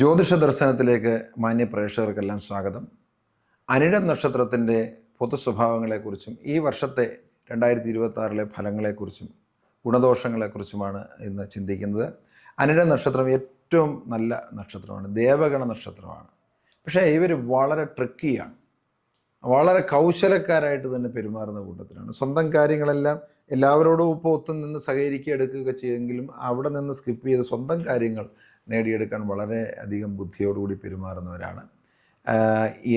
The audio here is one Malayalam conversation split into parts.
ജ്യോതിഷ ദർശനത്തിലേക്ക് മാന്യ പ്രേക്ഷകർക്കെല്ലാം സ്വാഗതം. അനിഴം നക്ഷത്രത്തിൻ്റെ പൊതു സ്വഭാവങ്ങളെക്കുറിച്ചും ഈ വർഷത്തെ 2026 ഫലങ്ങളെക്കുറിച്ചും ഗുണദോഷങ്ങളെക്കുറിച്ചുമാണ് ഇന്ന് ചിന്തിക്കുന്നത്. അനിഴം നക്ഷത്രം ഏറ്റവും നല്ല നക്ഷത്രമാണ്, ദേവഗണ നക്ഷത്രമാണ്. പക്ഷേ ഇവർ വളരെ ട്രിക്കിയാണ്, വളരെ കൗശലക്കാരായിട്ട് തന്നെ പെരുമാറുന്ന കൂട്ടത്തിലാണ്. സ്വന്തം കാര്യങ്ങളെല്ലാം എല്ലാവരോടും ഇപ്പോൾ ഒത്തുനിന്ന് സഹകരിക്കുക എടുക്കുകയൊക്കെ ചെയ്യുമെങ്കിലും അവിടെ നിന്ന് സ്കിപ്പ് ചെയ്ത് സ്വന്തം കാര്യങ്ങൾ നേടിയെടുക്കാൻ വളരെ അധികം ബുദ്ധിയോടുകൂടി പെരുമാറുന്നവരാണ്.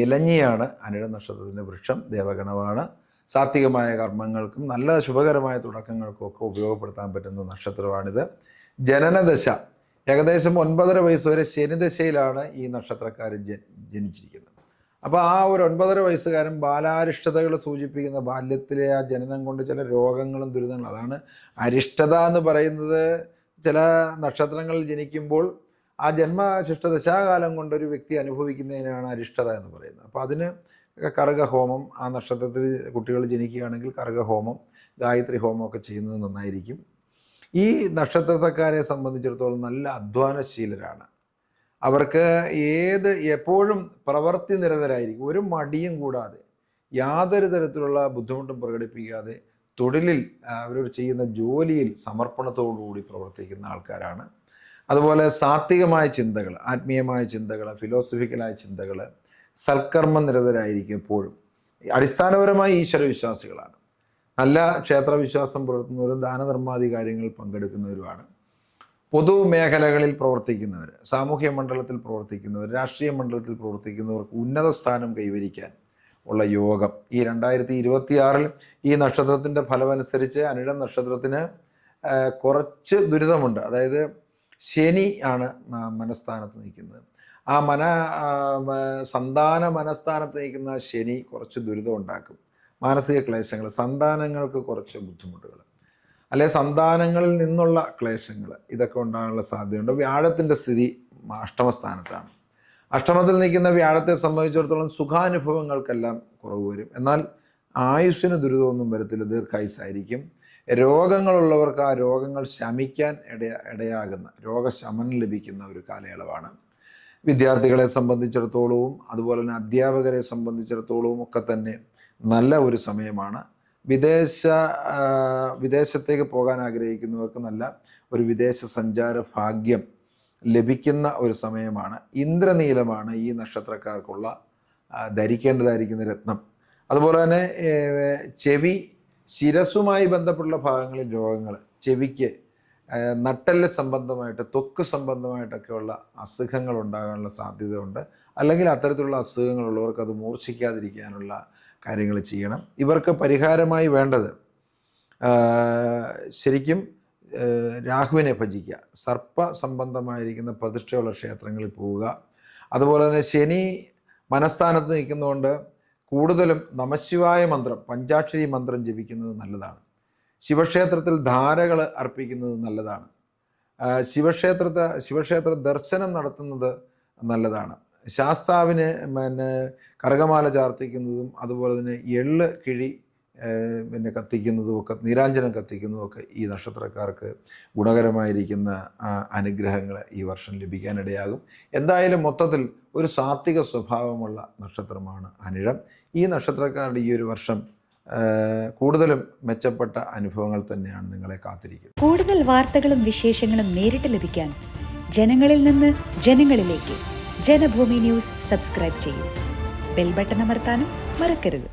ഇലഞ്ഞിയാണ് അനിഴം നക്ഷത്രത്തിൻ്റെ വൃക്ഷം, ദേവഗണമാണ്. സാത്വികമായ കർമ്മങ്ങൾക്കും നല്ല ശുഭകരമായ തുടക്കങ്ങൾക്കും ഒക്കെ ഉപയോഗപ്പെടുത്താൻ പറ്റുന്ന നക്ഷത്രമാണിത്. ജനനദശ ഏകദേശം 9.5 വയസ്സ് വരെ ശനിദശയിലാണ് ഈ നക്ഷത്രക്കാർ ജനിച്ചിരിക്കുന്നത്. അപ്പോൾ ആ ഒരു 9.5 വയസ്സുകാരൻ ബാലാരിഷ്ടതകൾ സൂചിപ്പിക്കുന്ന ബാല്യത്തിലെ ആ ജനനം കൊണ്ട് ചില രോഗങ്ങളും ദുരിതങ്ങളും, അതാണ് അരിഷ്ടത എന്ന് പറയുന്നത്. ചില നക്ഷത്രങ്ങളിൽ ജനിക്കുമ്പോൾ ആ ജന്മശിഷ്ടദശാകാലം കൊണ്ടൊരു വ്യക്തി അനുഭവിക്കുന്നതിനാണ് അരിഷ്ടത എന്ന് പറയുന്നത്. അപ്പോൾ അതിന് കറുകഹോമം, ആ നക്ഷത്രത്തിൽ കുട്ടികൾ ജനിക്കുകയാണെങ്കിൽ കറുകഹോമം, ഗായത്രി ഹോമമൊക്കെ ചെയ്യുന്നത് നന്നായിരിക്കും. ഈ നക്ഷത്രക്കാരെ സംബന്ധിച്ചിടത്തോളം നല്ല അധ്വാനശീലരാണ്. അവർക്ക് എപ്പോഴും പ്രവൃത്തി നിരതരായിരിക്കും. ഒരു മടിയും കൂടാതെ യാതൊരു തരത്തിലുള്ള ബുദ്ധിമുട്ടും പ്രകടിപ്പിക്കാതെ തൊഴിലിൽ അവർ ചെയ്യുന്ന ജോലിയിൽ സമർപ്പണത്തോടുകൂടി പ്രവർത്തിക്കുന്ന ആൾക്കാരാണ്. അതുപോലെ സാത്വികമായ ചിന്തകൾ, ആത്മീയമായ ചിന്തകൾ, ഫിലോസഫിക്കലായ ചിന്തകൾ, സൽക്കർമ്മ നിരതരായിരിക്കും. എപ്പോഴും അടിസ്ഥാനപരമായി ഈശ്വരവിശ്വാസികളാണ്. നല്ല ക്ഷേത്രവിശ്വാസം പുലർത്തുന്നവരും ദാനധർമാദി കാര്യങ്ങളിൽ പങ്കെടുക്കുന്നവരുമാണ്. പൊതുമേഖലകളിൽ പ്രവർത്തിക്കുന്നവർ, സാമൂഹ്യ മണ്ഡലത്തിൽ പ്രവർത്തിക്കുന്നവർ, രാഷ്ട്രീയ മണ്ഡലത്തിൽ പ്രവർത്തിക്കുന്നവർക്ക് ഉന്നത സ്ഥാനം കൈവരിക്കാൻ ഉള്ള യോഗം ഈ 2026 ഈ നക്ഷത്രത്തിൻ്റെ ഫലമനുസരിച്ച് അനിഴം നക്ഷത്രത്തിന് കുറച്ച് ദുരിതമുണ്ട്. അതായത് ശനി ആണ് മനസ്ഥാനത്ത് നിൽക്കുന്നത്. ആ സന്താന മനസ്ഥാനത്ത് നിൽക്കുന്ന ശനി കുറച്ച് ദുരിതം ഉണ്ടാക്കും. മാനസിക ക്ലേശങ്ങൾ, സന്താനങ്ങൾക്ക് കുറച്ച് ബുദ്ധിമുട്ടുകൾ, അല്ലെ സന്താനങ്ങളിൽ നിന്നുള്ള ക്ലേശങ്ങൾ, ഇതൊക്കെ ഉണ്ടാകാനുള്ള സാധ്യതയുണ്ട്. വ്യാഴത്തിൻ്റെ സ്ഥിതി അഷ്ടമസ്ഥാനത്താണ്. അഷ്ടമത്തിൽ നിൽക്കുന്ന വ്യാഴത്തെ സംബന്ധിച്ചിടത്തോളം സുഖാനുഭവങ്ങൾക്കെല്ലാം കുറവ് വരും. എന്നാൽ ആയുസ്സിന് ദുരിതമൊന്നും വരത്തില്ല, ദീർഘായുസ്സായിരിക്കും. രോഗങ്ങളുള്ളവർക്ക് ആ രോഗങ്ങൾ ശമിക്കാൻ ഇടയാകുന്ന, രോഗശമനം ലഭിക്കുന്ന ഒരു കാലയളവാണ്. വിദ്യാർത്ഥികളെ സംബന്ധിച്ചിടത്തോളവും അതുപോലെ തന്നെ അധ്യാപകരെ സംബന്ധിച്ചിടത്തോളവും ഒക്കെ തന്നെ നല്ല ഒരു സമയമാണ്. വിദേശത്തേക്ക് പോകാൻ ആഗ്രഹിക്കുന്നവർക്ക് നല്ല ഒരു വിദേശ സഞ്ചാര ഭാഗ്യം ലഭിക്കുന്ന ഒരു സമയമാണ്. ഇന്ദ്രനീലമാണ് ഈ നക്ഷത്രക്കാർക്കുള്ള ധരിക്കേണ്ടതായിരിക്കുന്ന രത്നം. അതുപോലെ തന്നെ ചെവി, ശിരസ്സുമായി ബന്ധപ്പെട്ടുള്ള ഭാഗങ്ങളിൽ രോഗങ്ങൾ, ചെവിക്ക് നട്ടെല്ല് സംബന്ധമായിട്ട്, ത്വക്ക് സംബന്ധമായിട്ടൊക്കെയുള്ള അസുഖങ്ങൾ ഉണ്ടാകാനുള്ള സാധ്യതയുണ്ട്. അല്ലെങ്കിൽ അത്തരത്തിലുള്ള അസുഖങ്ങളുള്ളവർക്ക് അത് മൂർച്ഛിക്കാതിരിക്കാനുള്ള കാര്യങ്ങൾ ചെയ്യണം. ഇവർക്ക് പരിഹാരമായി വേണ്ടത് ശരിക്കും രാഹുവിനെ ഭജിക്കുക, സർപ്പ സംബന്ധമായിരിക്കുന്ന പ്രതിഷ്ഠയുള്ള ക്ഷേത്രങ്ങളിൽ പോവുക. അതുപോലെ തന്നെ ശനി മനസ്ഥാനത്ത് നിൽക്കുന്നതുകൊണ്ട് കൂടുതലും നമശിവായ മന്ത്രം, പഞ്ചാക്ഷരി മന്ത്രം ജപിക്കുന്നത് നല്ലതാണ്. ശിവക്ഷേത്രത്തിൽ ധാരകൾ അർപ്പിക്കുന്നത് നല്ലതാണ്. ശിവക്ഷേത്ര ദർശനം നടത്തുന്നത് നല്ലതാണ്. ശാസ്താവിന് കറുകമാല ചാർത്തിക്കുന്നതും അതുപോലെ തന്നെ എള്ള് കിഴി കത്തിക്കുന്നതും ഒക്കെ, നീരാഞ്ജനം കത്തിക്കുന്നതും ഒക്കെ ഈ നക്ഷത്രക്കാർക്ക് ഗുണകരമായിരിക്കുന്ന അനുഗ്രഹങ്ങൾ ഈ വർഷം ലഭിക്കാനിടയാകും. എന്തായാലും മൊത്തത്തിൽ ഒരു സാത്വിക സ്വഭാവമുള്ള നക്ഷത്രമാണ് അനിഴം. ഈ നക്ഷത്രക്കാരുടെ ഈ ഒരു വർഷം കൂടുതലും മെച്ചപ്പെട്ട അനുഭവങ്ങൾ തന്നെയാണ് നിങ്ങളെ കാത്തിരിക്കുന്നത്. കൂടുതൽ വാർത്തകളും വിശേഷങ്ങളും നേരിട്ട് ലഭിക്കാൻ ജനങ്ങളിൽ നിന്ന് ജനങ്ങളിലേക്ക് ജനഭൂമി ന്യൂസ് സബ്സ്ക്രൈബ് ചെയ്യൂ. ബെൽ ബട്ടൺ അമർത്താനും മറക്കരുത്.